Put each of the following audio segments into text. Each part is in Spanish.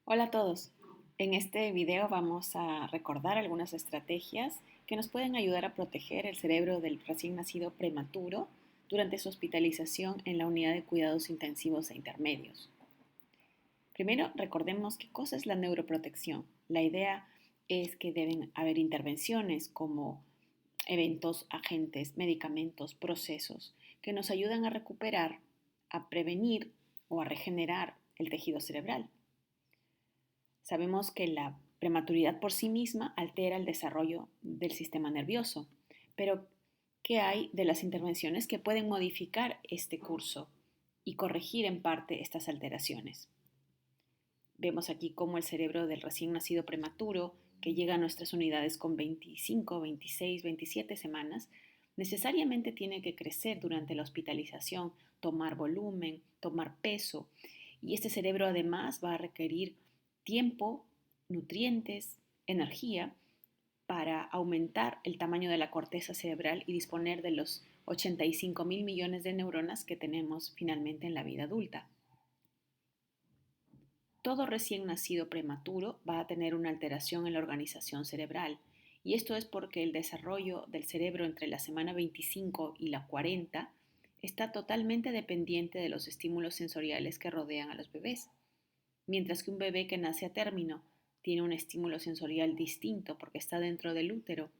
Hola a todos. En este video vamos a recordar algunas estrategias que nos pueden ayudar a proteger el cerebro del recién nacido prematuro durante su hospitalización en la unidad de cuidados intensivos e intermedios. Primero, recordemos qué cosa es la neuroprotección. La idea es que deben haber intervenciones como eventos, agentes, medicamentos, procesos que nos ayudan a recuperar, a prevenir o a regenerar el tejido cerebral. Sabemos que la prematuridad por sí misma altera el desarrollo del sistema nervioso, pero ¿qué hay de las intervenciones que pueden modificar este curso y corregir en parte estas alteraciones? Vemos aquí cómo el cerebro del recién nacido prematuro, que llega a nuestras unidades con 25, 26, 27 semanas, necesariamente tiene que crecer durante la hospitalización, tomar volumen, tomar peso, y este cerebro además va a requerir tiempo, nutrientes, energía para aumentar el tamaño de la corteza cerebral y disponer de los 85 mil millones de neuronas que tenemos finalmente en la vida adulta. Todo recién nacido prematuro va a tener una alteración en la organización cerebral, y esto es porque el desarrollo del cerebro entre la semana 25 y la 40 está totalmente dependiente de los estímulos sensoriales que rodean a los bebés. Mientras que un bebé que nace a término tiene un estímulo sensorial distinto porque está dentro del útero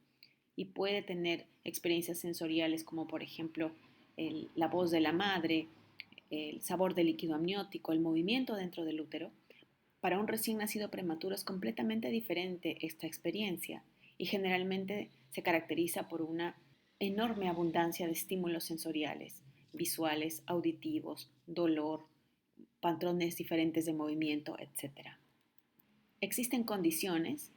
y puede tener experiencias sensoriales como por ejemplo la voz de la madre, el sabor del líquido amniótico, el movimiento dentro del útero. Para un recién nacido prematuro es completamente diferente esta experiencia y generalmente se caracteriza por una enorme abundancia de estímulos sensoriales, visuales, auditivos, dolor, patrones diferentes de movimiento, etcétera. Existen condiciones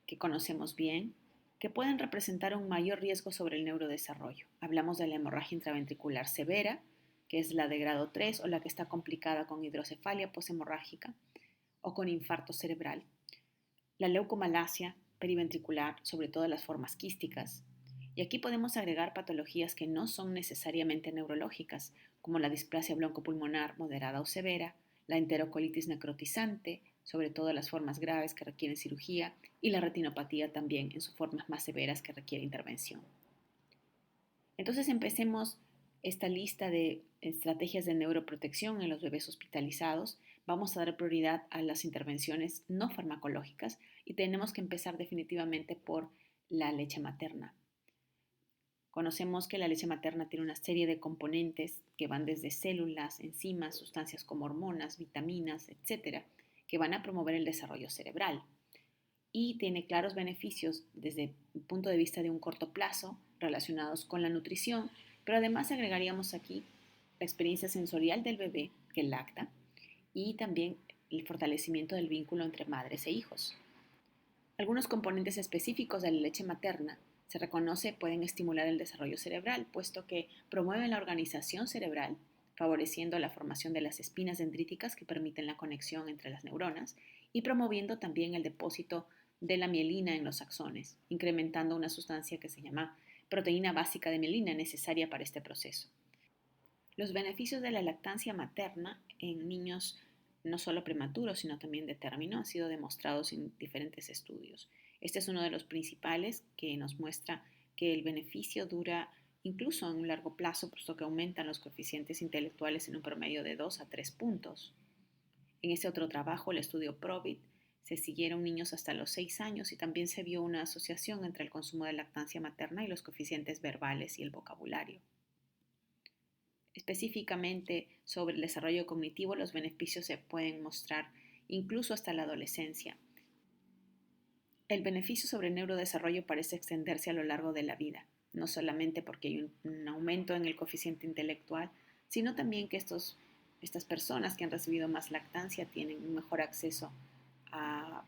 que conocemos bien que pueden representar un mayor riesgo sobre el neurodesarrollo. Hablamos de la hemorragia intraventricular severa, que es la de grado 3 o la que está complicada con hidrocefalia poshemorrágica o con infarto cerebral. La leucomalacia periventricular, sobre todo las formas quísticas. Y aquí podemos agregar patologías que no son necesariamente neurológicas, como la displasia broncopulmonar moderada o severa, la enterocolitis necrotizante, sobre todo las formas graves que requieren cirugía, y la retinopatía también en sus formas más severas que requieren intervención. Entonces empecemos esta lista de estrategias de neuroprotección en los bebés hospitalizados. Vamos a dar prioridad a las intervenciones no farmacológicas y tenemos que empezar definitivamente por la leche materna. Conocemos que la leche materna tiene una serie de componentes que van desde células, enzimas, sustancias como hormonas, vitaminas, etcétera, que van a promover el desarrollo cerebral. Y tiene claros beneficios desde el punto de vista de un corto plazo relacionados con la nutrición, pero además agregaríamos aquí la experiencia sensorial del bebé que lacta y también el fortalecimiento del vínculo entre madres e hijos. Algunos componentes específicos de la leche materna se reconoce pueden estimular el desarrollo cerebral, puesto que promueven la organización cerebral, favoreciendo la formación de las espinas dendríticas que permiten la conexión entre las neuronas y promoviendo también el depósito de la mielina en los axones, incrementando una sustancia que se llama proteína básica de mielina necesaria para este proceso. Los beneficios de la lactancia materna en niños no solo prematuros, sino también de término, han sido demostrados en diferentes estudios. Este es uno de los principales que nos muestra que el beneficio dura incluso en un largo plazo, puesto que aumentan los coeficientes intelectuales en un promedio de 2 a 3 puntos. En este otro trabajo, el estudio PROVIT, se siguieron niños hasta los 6 años y también se vio una asociación entre el consumo de lactancia materna y los coeficientes verbales y el vocabulario. Específicamente sobre el desarrollo cognitivo, los beneficios se pueden mostrar incluso hasta la adolescencia. El beneficio sobre el neurodesarrollo parece extenderse a lo largo de la vida, no solamente porque hay un aumento en el coeficiente intelectual, sino también que estas personas que han recibido más lactancia tienen un mejor acceso a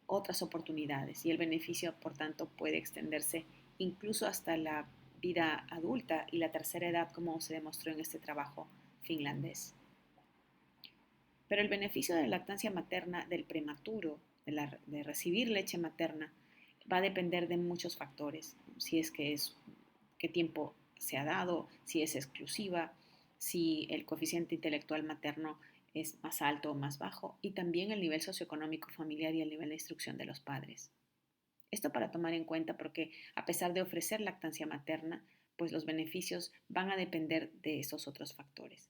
otras oportunidades y el beneficio, por tanto, puede extenderse incluso hasta la vida adulta y la tercera edad, como se demostró en este trabajo finlandés. Pero el beneficio de la lactancia materna del prematuro, de recibir leche materna, va a depender de muchos factores. Si es que es, qué tiempo se ha dado, si es exclusiva, si el coeficiente intelectual materno es más alto o más bajo, y también el nivel socioeconómico familiar y el nivel de instrucción de los padres. Esto para tomar en cuenta porque a pesar de ofrecer lactancia materna, pues los beneficios van a depender de esos otros factores.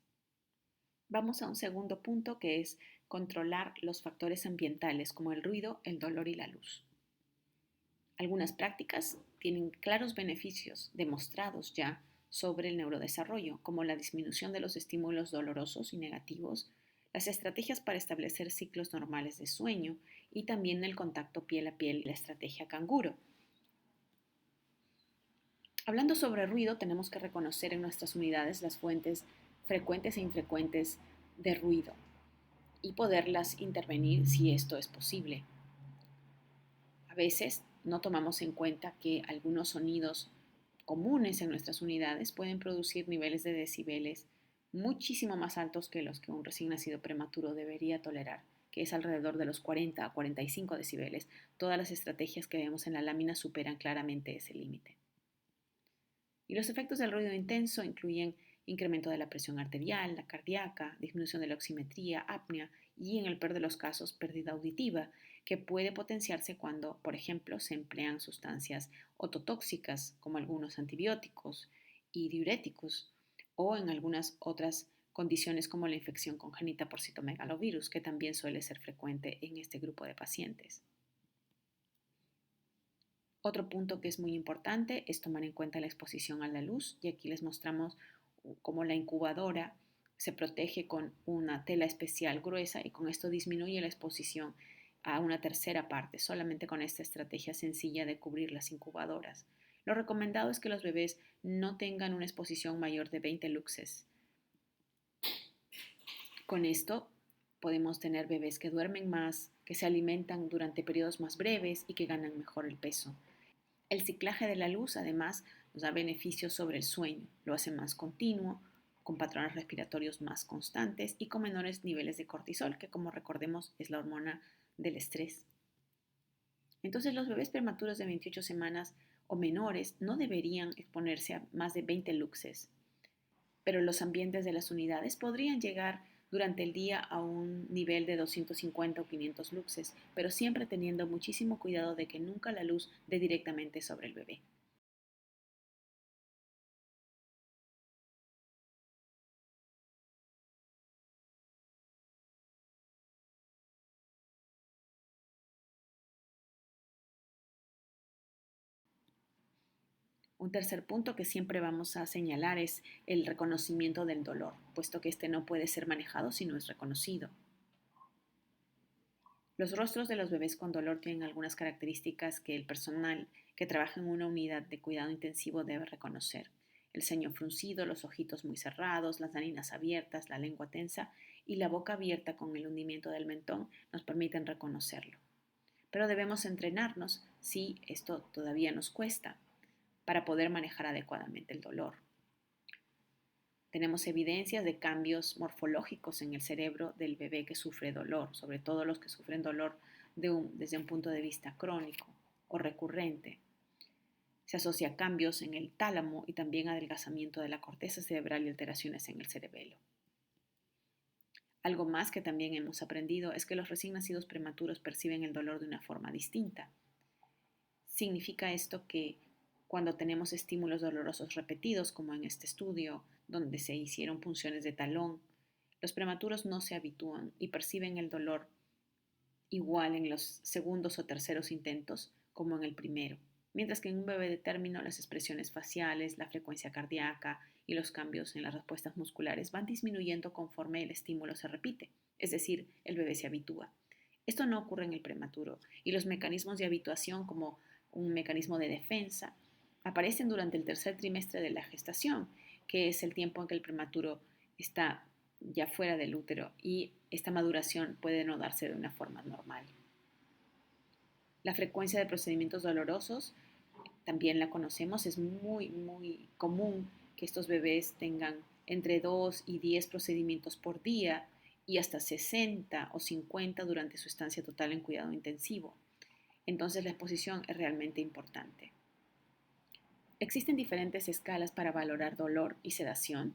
Vamos a un segundo punto que es controlar los factores ambientales como el ruido, el dolor y la luz. Algunas prácticas tienen claros beneficios demostrados ya sobre el neurodesarrollo, como la disminución de los estímulos dolorosos y negativos, las estrategias para establecer ciclos normales de sueño y también el contacto piel a piel, la estrategia canguro. Hablando sobre ruido, tenemos que reconocer en nuestras unidades las fuentes frecuentes e infrecuentes de ruido y poderlas intervenir si esto es posible. A veces no tomamos en cuenta que algunos sonidos comunes en nuestras unidades pueden producir niveles de decibeles muchísimo más altos que los que un recién nacido prematuro debería tolerar, que es alrededor de los 40 a 45 decibeles. Todas las estrategias que vemos en la lámina superan claramente ese límite. Y los efectos del ruido intenso incluyen incremento de la presión arterial, la cardíaca, disminución de la oximetría, apnea y, en el peor de los casos, pérdida auditiva, que puede potenciarse cuando, por ejemplo, se emplean sustancias ototóxicas como algunos antibióticos y diuréticos o en algunas otras condiciones como la infección congénita por citomegalovirus, que también suele ser frecuente en este grupo de pacientes. Otro punto que es muy importante es tomar en cuenta la exposición a la luz, y aquí les mostramos cómo la incubadora se protege con una tela especial gruesa y con esto disminuye la exposición a una tercera parte, solamente con esta estrategia sencilla de cubrir las incubadoras. Lo recomendado es que los bebés no tengan una exposición mayor de 20 luxes. Con esto podemos tener bebés que duermen más, que se alimentan durante periodos más breves y que ganan mejor el peso. El ciclaje de la luz, además, nos da beneficios sobre el sueño, lo hace más continuo, con patrones respiratorios más constantes y con menores niveles de cortisol, que como recordemos es la hormona del estrés. Entonces los bebés prematuros de 28 semanas o menores no deberían exponerse a más de 20 luxes, pero los ambientes de las unidades podrían llegar durante el día a un nivel de 250 o 500 luxes, pero siempre teniendo muchísimo cuidado de que nunca la luz dé directamente sobre el bebé. Un tercer punto que siempre vamos a señalar es el reconocimiento del dolor, puesto que este no puede ser manejado si no es reconocido. Los rostros de los bebés con dolor tienen algunas características que el personal que trabaja en una unidad de cuidado intensivo debe reconocer. El ceño fruncido, los ojitos muy cerrados, las narinas abiertas, la lengua tensa y la boca abierta con el hundimiento del mentón nos permiten reconocerlo. Pero debemos entrenarnos si esto todavía nos cuesta para poder manejar adecuadamente el dolor. Tenemos evidencias de cambios morfológicos en el cerebro del bebé que sufre dolor, sobre todo los que sufren dolor desde un punto de vista crónico o recurrente. Se asocia a cambios en el tálamo y también adelgazamiento de la corteza cerebral y alteraciones en el cerebelo. Algo más que también hemos aprendido es que los recién nacidos prematuros perciben el dolor de una forma distinta. Significa esto que cuando tenemos estímulos dolorosos repetidos, como en este estudio, donde se hicieron punciones de talón, los prematuros no se habitúan y perciben el dolor igual en los segundos o terceros intentos como en el primero, mientras que en un bebé de término las expresiones faciales, la frecuencia cardíaca y los cambios en las respuestas musculares van disminuyendo conforme el estímulo se repite, es decir, el bebé se habitúa. Esto no ocurre en el prematuro y los mecanismos de habituación como un mecanismo de defensa aparecen durante el tercer trimestre de la gestación, que es el tiempo en que el prematuro está ya fuera del útero y esta maduración puede no darse de una forma normal. La frecuencia de procedimientos dolorosos también la conocemos, es muy común que estos bebés tengan entre 2 y 10 procedimientos por día y hasta 60 o 50 durante su estancia total en cuidado intensivo. Entonces la exposición es realmente importante. Existen diferentes escalas para valorar dolor y sedación.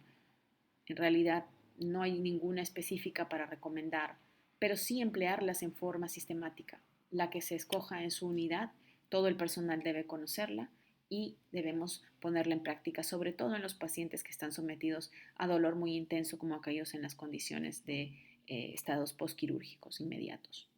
En realidad no hay ninguna específica para recomendar, pero sí emplearlas en forma sistemática. La que se escoja en su unidad, todo el personal debe conocerla y debemos ponerla en práctica, sobre todo en los pacientes que están sometidos a dolor muy intenso como aquellos en las condiciones de estados postquirúrgicos inmediatos.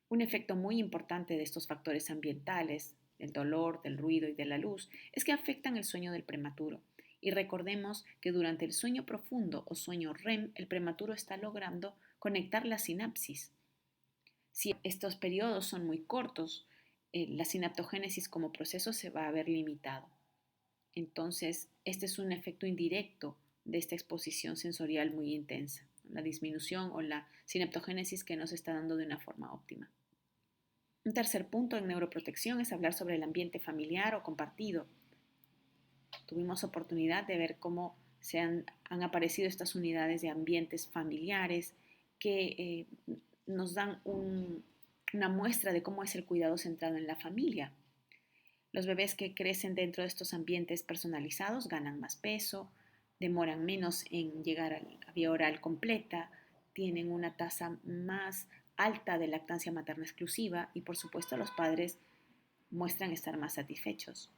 Un efecto muy importante de estos factores ambientales, del dolor, del ruido y de la luz, es que afectan el sueño del prematuro. Y recordemos que durante el sueño profundo o sueño REM, el prematuro está logrando conectar la sinapsis. Si estos periodos son muy cortos, la sinaptogénesis como proceso se va a ver limitado. Entonces, este es un efecto indirecto de esta exposición sensorial muy intensa, la disminución o la sinaptogénesis que no se está dando de una forma óptima. Un tercer punto en neuroprotección es hablar sobre el ambiente familiar o compartido. Tuvimos oportunidad de ver cómo han aparecido estas unidades de ambientes familiares que nos dan una muestra de cómo es el cuidado centrado en la familia. Los bebés que crecen dentro de estos ambientes personalizados ganan más peso, demoran menos en llegar a la vía oral completa, tienen una tasa más alta de lactancia materna exclusiva y por supuesto los padres muestran estar más satisfechos.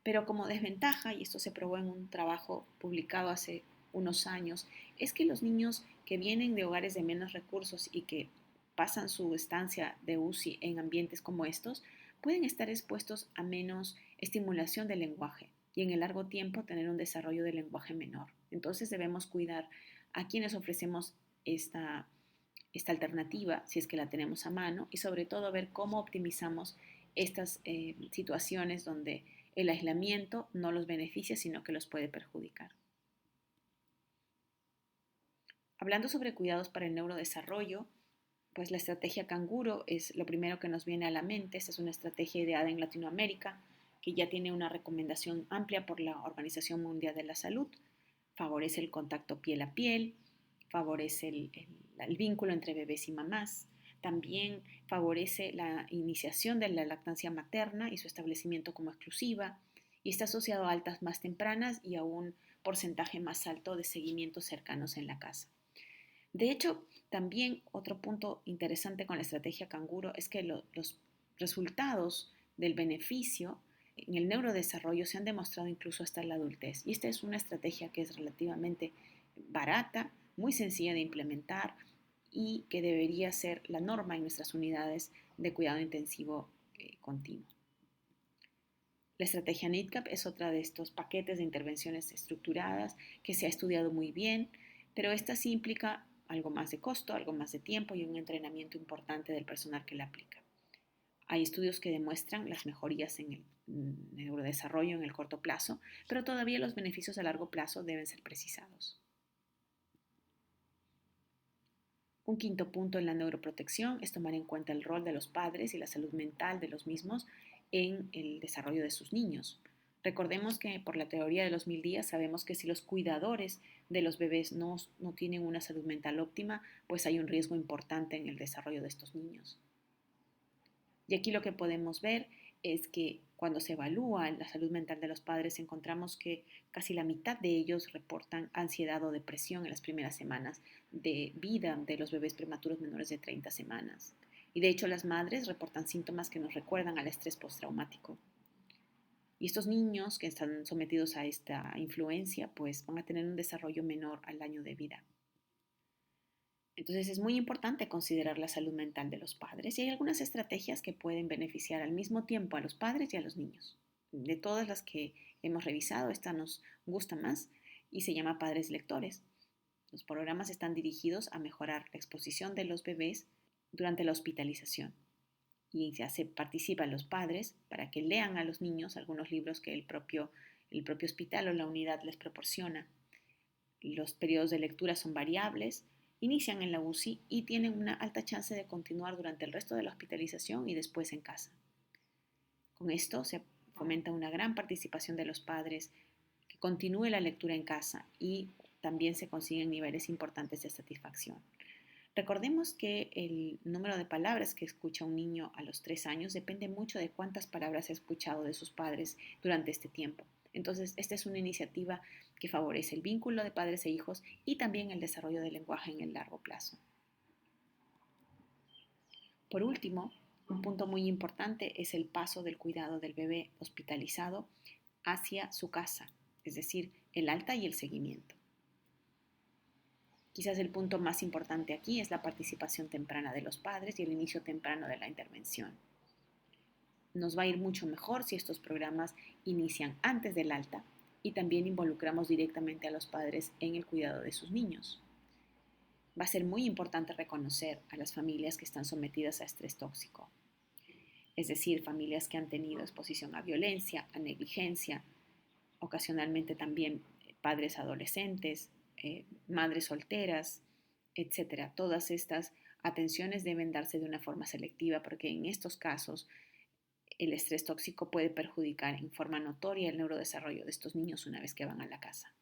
Pero como desventaja, y esto se probó en un trabajo publicado hace unos años, es que los niños que vienen de hogares de menos recursos y que pasan su estancia de UCI en ambientes como estos, pueden estar expuestos a menos estimulación del lenguaje y en el largo tiempo tener un desarrollo del lenguaje menor. Entonces debemos cuidar a quienes ofrecemos esta alternativa, si es que la tenemos a mano, y sobre todo ver cómo optimizamos estas situaciones donde el aislamiento no los beneficia, sino que los puede perjudicar. Hablando sobre cuidados para el neurodesarrollo, pues la estrategia canguro es lo primero que nos viene a la mente. Esta es una estrategia ideada en Latinoamérica que ya tiene una recomendación amplia por la Organización Mundial de la Salud. Favorece el contacto piel a piel, favorece el vínculo entre bebés y mamás, también favorece la iniciación de la lactancia materna y su establecimiento como exclusiva, y está asociado a altas más tempranas y a un porcentaje más alto de seguimientos cercanos en la casa. De hecho, también otro punto interesante con la estrategia canguro es que los resultados del beneficio en el neurodesarrollo se han demostrado incluso hasta la adultez. Y esta es una estrategia que es relativamente barata, muy sencilla de implementar y que debería ser la norma en nuestras unidades de cuidado intensivo continuo. La estrategia NIDCAP es otra de estos paquetes de intervenciones estructuradas que se ha estudiado muy bien, pero esta sí implica algo más de costo, algo más de tiempo y un entrenamiento importante del personal que la aplica. Hay estudios que demuestran las mejorías en el neurodesarrollo en el corto plazo, pero todavía los beneficios a largo plazo deben ser precisados. Un quinto punto en la neuroprotección es tomar en cuenta el rol de los padres y la salud mental de los mismos en el desarrollo de sus niños. Recordemos que por la teoría de los 1000 días sabemos que si los cuidadores de los bebés no tienen una salud mental óptima, pues hay un riesgo importante en el desarrollo de estos niños. Y aquí lo que podemos ver es que cuando se evalúa la salud mental de los padres, encontramos que casi la mitad de ellos reportan ansiedad o depresión en las primeras semanas de vida de los bebés prematuros menores de 30 semanas. Y de hecho las madres reportan síntomas que nos recuerdan al estrés postraumático. Y estos niños que están sometidos a esta influencia, pues van a tener un desarrollo menor al año de vida. Entonces es muy importante considerar la salud mental de los padres y hay algunas estrategias que pueden beneficiar al mismo tiempo a los padres y a los niños. De todas las que hemos revisado, esta nos gusta más y se llama Padres Lectores. Los programas están dirigidos a mejorar la exposición de los bebés durante la hospitalización y participan los padres para que lean a los niños algunos libros que el propio hospital o la unidad les proporciona. Los periodos de lectura son variables, inician en la UCI y tienen una alta chance de continuar durante el resto de la hospitalización y después en casa. Con esto se fomenta una gran participación de los padres, que continúe la lectura en casa y también se consiguen niveles importantes de satisfacción. Recordemos que el número de palabras que escucha un niño a los 3 años depende mucho de cuántas palabras ha escuchado de sus padres durante este tiempo. Entonces, esta es una iniciativa que favorece el vínculo de padres e hijos y también el desarrollo del lenguaje en el largo plazo. Por último, un punto muy importante es el paso del cuidado del bebé hospitalizado hacia su casa, es decir, el alta y el seguimiento. Quizás el punto más importante aquí es la participación temprana de los padres y el inicio temprano de la intervención. Nos va a ir mucho mejor si estos programas inician antes del alta y también involucramos directamente a los padres en el cuidado de sus niños. Va a ser muy importante reconocer a las familias que están sometidas a estrés tóxico, es decir, familias que han tenido exposición a violencia, a negligencia, ocasionalmente también padres adolescentes, madres solteras, etcétera. Todas estas atenciones deben darse de una forma selectiva porque en estos casos el estrés tóxico puede perjudicar en forma notoria el neurodesarrollo de estos niños una vez que van a la casa.